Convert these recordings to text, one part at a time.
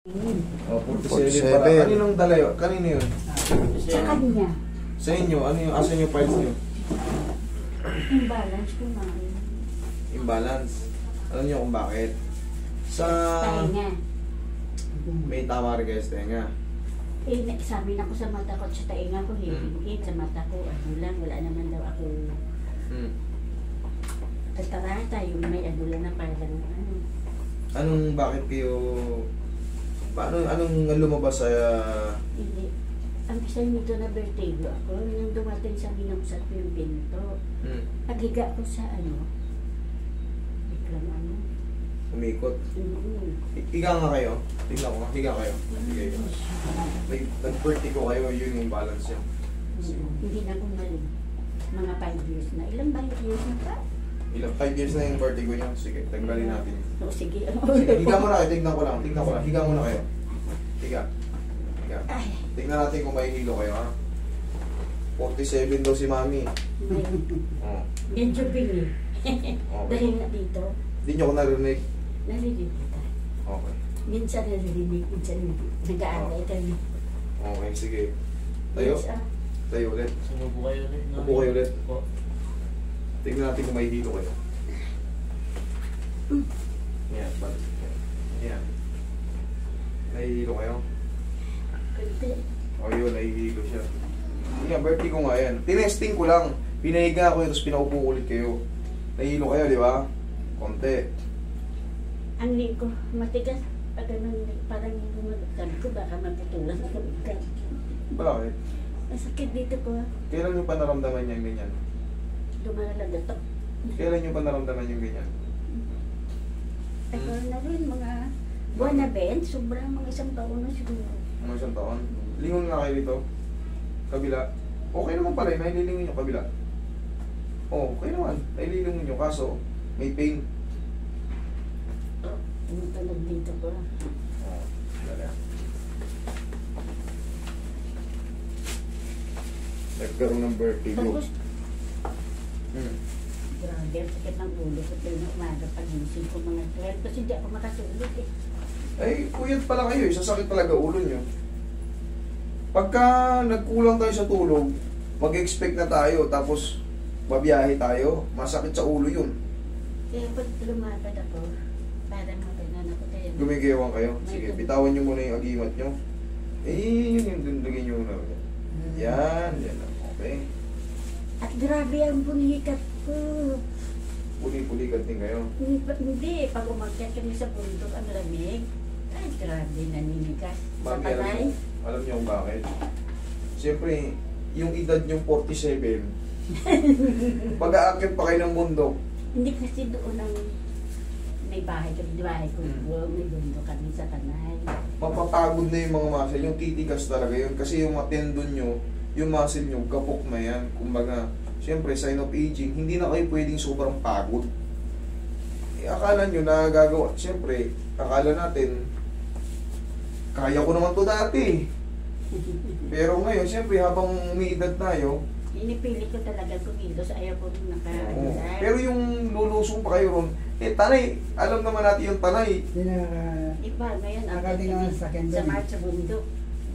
Oh, 47 para. Kaninong dalayo? Kanino yun? Sa kanya. Sa inyo? Ano yung, asan yung files nyo? Imbalance ko na. Imbalance. Alam niyo kung bakit? Sa... Tahinga. May tama rin kayo sa tenga. Eh, sabi na ko sa mata ko, sa tainga ko, hihigit sa mata ko, ano lang, wala naman daw ako katarata, yung may ano lang na parang ano. Anong, bakit kayo, paano, anong lumabas sa... Hindi. Ang isa nito na vertigo ako, nung dumating sa binuksan ko yung pinto, paghiga ko sa ano, biglang ano. Umikot. Higa nga kayo. Tingnan ko nga. Higa kayo. Sige. Nag-vertigo kayo. Yun yung balance nyo. Hindi na gumaling. Mga 5 years na. Ilang ba years na pa? Ilang 5 years na yung vertigo nyo. Sige, tanggalin natin. O, sige. Sige, higa muna kayo. Tignan ko lang. Tignan ko lang. Higa muna kayo. Higa. Higa. Tignan natin kung may hilo kayo, ha? 47 daw si Mami. Oh. Medyo bingi. Okay. Dahil na dito. Hindi nyo ko narinig. Narinig kita. Okay. Minsan narinig, minsan hindi. Nag-aalay kami. Okay, sige. Tayo. Tayo ulit. Sumubo kayo ulit. Upo kayo ulit. Tignan natin kung may hilo kayo. Yan, balik. Yan. Nahihilo kayo? Kunti. O yun, nahihilo siya. Yan, vertigo nga yan. Tinesting ko lang. Pinahiga ko yun, tapos pinaupo ulit kayo. Nahihilo kayo, di ba? Konti. Ang leg ko, matigas. Pag ganun, parang gumagatan ko, baka maputulan ako. Bakit? Masakit dito ko. Kailan nyo pa naramdaman yung ganyan? Lumalaga to. Kailan nyo pa naramdaman yung ganyan? Pero na rin, mga buwan na Ben, sobrang mga 1 taon na siguro. Mga 1 taon? Lingon nga kayo dito. Kabila. Okay naman pala, naililingin nyo kabila. Oo, okay naman. Naililingin nyo, kaso may pain. Yung talag dito ko. Oo, dali. Nagkaroon ng vertigo. Tapos, grabe, ang sakit ng ulo ko. Pero na umaga pag-isip ko mga 12. Kasi hindi ako makasulog eh. Ay, kuyat pala kayo. Sasakit talaga ulo nyo. Pagka nagkulang tayo sa tulog, mag-expect na tayo, tapos babiyahe tayo, masakit sa ulo yun. Kaya pag lumakad ako, parang matanan ako tayo. Gumigewang kayo. Sige, bitawan nyo muna yung agimat nyo. Eh, yun yung dundugin nyo na. Yan, yan lang. Okay. At grabe ang bunikat ko. Puli-pulikat din kayo. Hindi, pag umakyat kami sa bundok, ang lamig. Ay, grabe, naninigas. Sa Mami, kanay. alam nyo kung bakit? Siyempre, yung edad nyo 47, pag-aakit pa kayo ng bundok, Hindi kasi doon ang may bahay kami, ko, may bundok kami sa kanay. mapapagod na yung mga muscle, yung titigas talaga yun. Kasi yung mga tendon nyo, yung muscle nyo, gapok na yan. Kumbaga, siyempre, sign of aging, hindi na kayo pwedeng sobrang pagod. Eh, akala nyo na gagawa. Siyempre, akala natin, kaya ko naman to dati. Pero ngayon, siyempre, habang umiidad tayo, Inipili ko talaga kumilos, ayaw ko rin oo. Pero yung lulusong pa kayo ron, eh tanay, alam naman natin yung tanay. Iba, ngayon, Nakatingin sa second sa body. March sa bundok.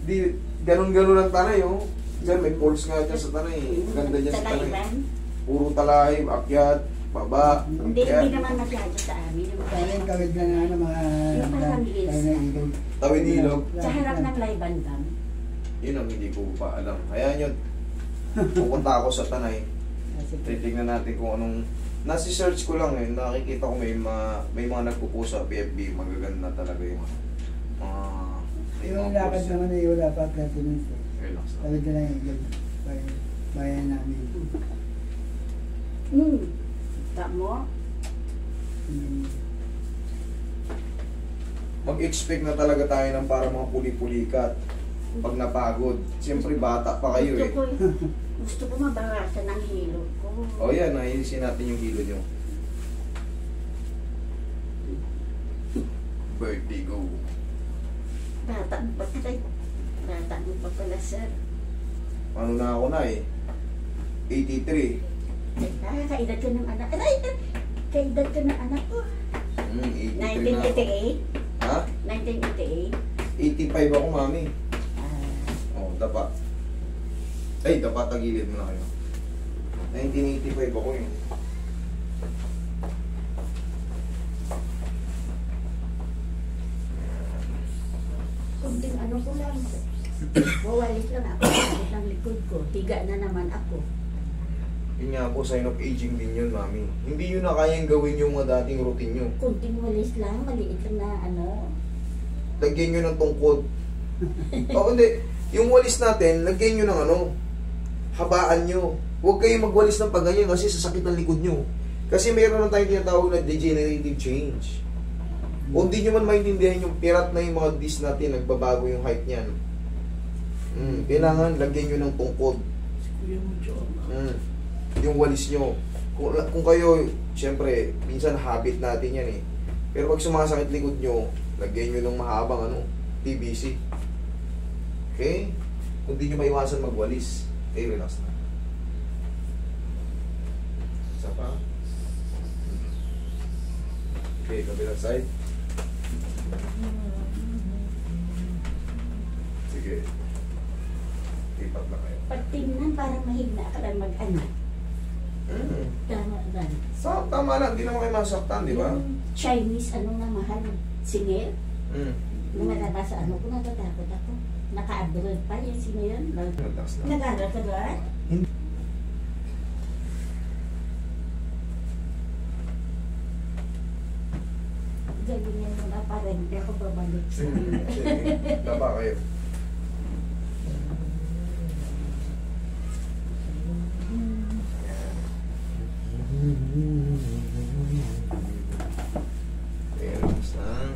Di, ganun-ganun ang tanay, oh. Diyan, may pulse nga dyan sa tanay. Ganda dyan sa tanay. Talaiban. Puro talay, akyat, baba, Hindi akyat. naman masyado sa amin. Kaling kawid na nga ano, mga... Yung parang hills na. Tawid ilog. Sa harap ng Laiban Dam. Yun ang hindi ko pa alam. Kaya yun, pupunta ako sa tanay. Titignan natin kung anong... Nasi-search ko lang eh, nakikita ko may mga nagpupo sa PFB, magaganda talaga yung Yung lakad naman ay wala pa preference. Relax lang. Kawid na lang yung bayan namin. Tamo? Mag-expect na talaga tayo ng para mga puli-pulikat pag napagod. Siyempre bata pa kayo eh. Gusto ko mabawasan ang hilo ko. O yan, nailisin natin yung hilo nyo. Vertigo. Bata mo pa pala. Bata mo pa pala, sir. Ano na ako na eh? 83. Kaedad ka ng anak. Ay, kaedad ka ng anak ko. 83 na ako. 1988? Ha? 1988? 1985 ako, mami. Ah, Oh, dapat. Ay, dapat tagilid mo na kayo. 1985 ako eh. kunting ano ko lang. Wawalis lang ako. Wawalis ang likod ko. Higa na naman ako. Yun nga po, sign of aging din yun, mami. Hindi yun na kayang gawin yung mga dating routine nyo. Kunting walis lang. Maliit lang na ano. Lagyan nyo ng tungkod. Oo, hindi. Yung walis natin, lagyan nyo ng ano, habaan nyo. Huwag kayong magwalis ng pagganyan kasi sasakit ang likod nyo. Kasi mayroon na tayong tinatawag na degenerative change. Kung hindi nyo man maintindihan yung pirat na yung mga disc natin, nagbabago yung height niyan. Kailangan lagyan nyo ng tungkod. Yung walis nyo. Kung kayo, syempre, minsan habit natin yan eh. Pero pag sumasakit likod nyo, lagyan nyo ng mahabang ano, PVC. Okay? Kung di nyo maiwasan magwalis, okay, relax na. Isa pa. Okay, kabilang side. Sige. Ipat na kayo. Pag tingnan, parang mahigna ka lang mag-anak. Tama lang. So, tama lang. Hindi naman kayo masaktan, di ba? Yung Chinese, ano na mahal? Singil? Nung nasa ano ko, natatakot ako. Naka-abroad pa yung singil. Relax na. Nag-aral ka doon? Galingan mo na parang hindi ako babalik sa iyo. Sige. Tama kayo. Relax lang.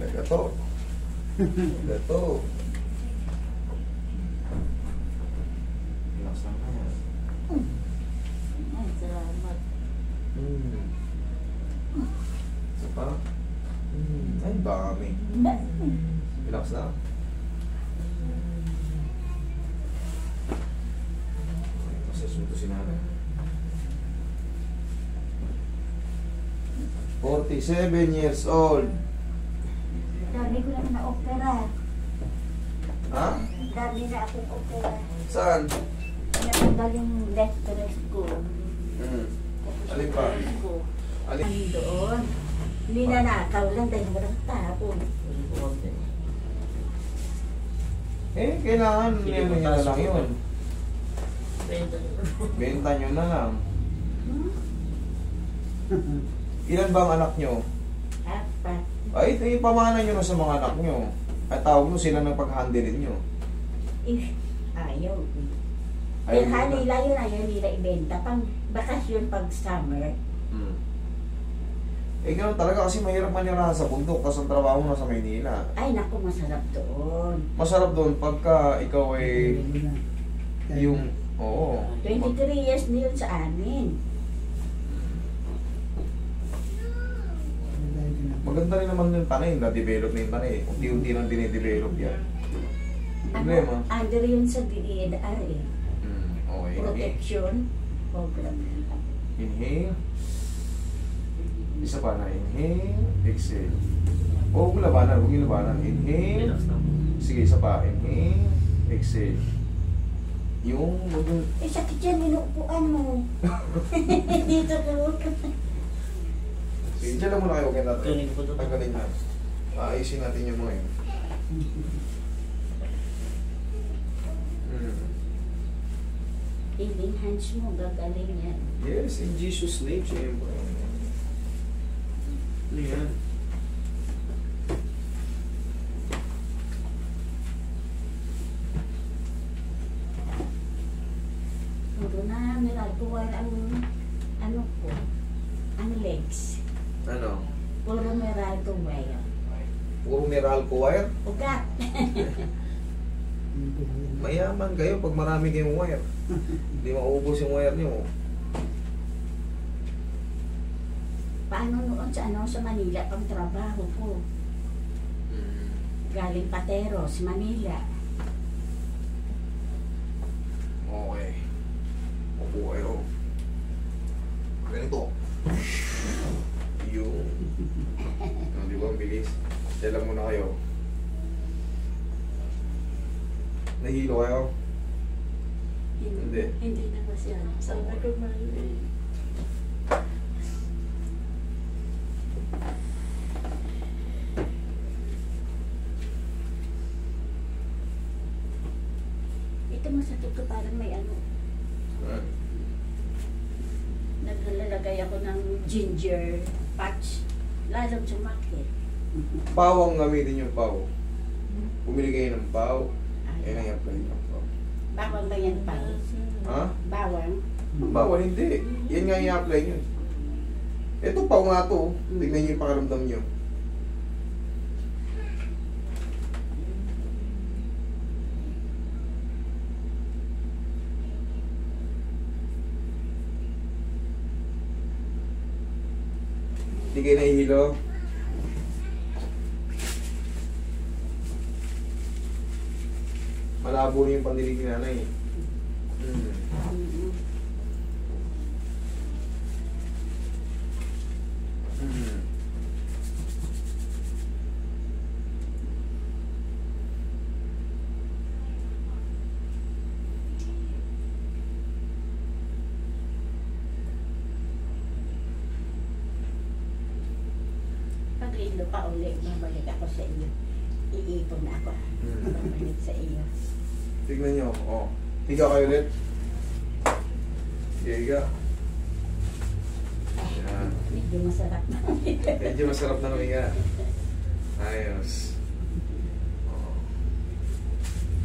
Nagato. Nagato. Relax lang na yan. Ay, salamat. Isa pa? Ay, dami. Relax na. Kasi sunto si nanay. 47 years old. Dami ko naman na-opera. Ha? Dami na akong opera. Saan? Natanggal yung left breast ko. Tapos Alin yung pa? right ko. Alin? Alin doon. Hindi na nakaw lang dahil walang tapon. Eh, kailangan nyo na lang yun. Benta nyo na lang. Ilan ba ang anak nyo? Apat. Ay, ito yung pamana nyo na sa mga anak nyo. At tawag mo sila ng pag-handlein nyo. Ayaw. Ayaw Ayaw nila. nila yun, ayaw nila ibenta. Pang bakasyon pag summer. Eh, ganoon talaga kasi mahirap manirahan sa bundok kasi ang trabaho mo nasa Maynila. Ay, naku, masarap doon. Masarap doon pagka ikaw ay yung... Oo. 23 years na yun sa amin. Maganda rin naman yung tanay, na-develop na yung tanay. Unti-unti nang dinidevelop yan. Problema. Under yun sa DENR eh. Okay. Protection program. Inhale. Isa pa na. Inhale. Exhale. Huwag mo labanan. Huwag yung labanan. Inhale. Sige, isa pa. Inhale. Exhale. Yung... Eh, sakit yan, inuupuan mo. Dito ko. Sige, dyan lang muna kayo. Huwag natin. Tanggalin na. Ayusin natin yung mga yun. I-enhance mo, gagaling yan. Yes, in Jesus' name, siyempre. Ano yan? Puro na, nilatuwan ang ano ko, ang legs. Ano? Puro Meralco wire. Puro Meralco wire? Ugat. Mayaman kayo pag marami kayong wire. Hindi maubos yung wire niyo. Paano noon sa Manila pang trabaho ko? Galing Pateros, Manila. Okay. Opo kayo. Ganito. Yung... Dala muna kayo. Nahilo kayo? Hindi. Hindi na masyado. Sabi ko mali. Ito masakit ko parang may ano. Naglalagay ako ng ginger patch. Lalong sumakit. Paw ang gamitin yung paw. Bumili kayo ng paw. Yan ang i-apply ng paw. Bawang ba yan pa? Ha? Bawang? Bawal hindi. Yan nga i-apply nyo. Ito paw nga to. Tignan nyo yung pakaramdam nyo. Hindi kayo nahihilo. Malabo rin yung pandinig ni nanay. Pag-ilo pa ulit, babalik ako sa iyo. Iipon na ako. Babalik sa iyo. Tignan nyo. Oh. Higa kayo ulit. Higa. Yan. Medyo masarap na. Medyo masarap na humiga. Ayos. Oh.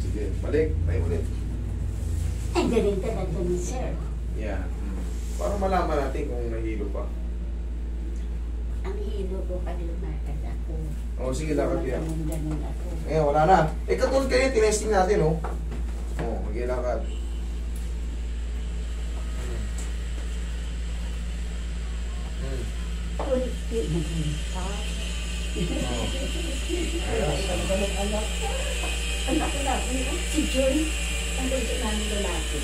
Sige, balik. Tayo ulit. Ay, ganun talaga ni sir. Yan. Para malaman natin kung nahilo pa. Ang hilo ko pag lumakad ako. Oh, sige, lakad yan. Ganun ako. Eh, wala na. Eh, katulad kayo, tinesting natin, oh. Oh, magilakad. Ulit, nag-ipa. Anak ko lang, si John, nandun sa namin lalaki.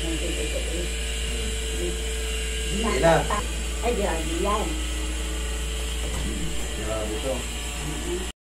Nandun sa Sige na. Ay, yan. Grabe ito.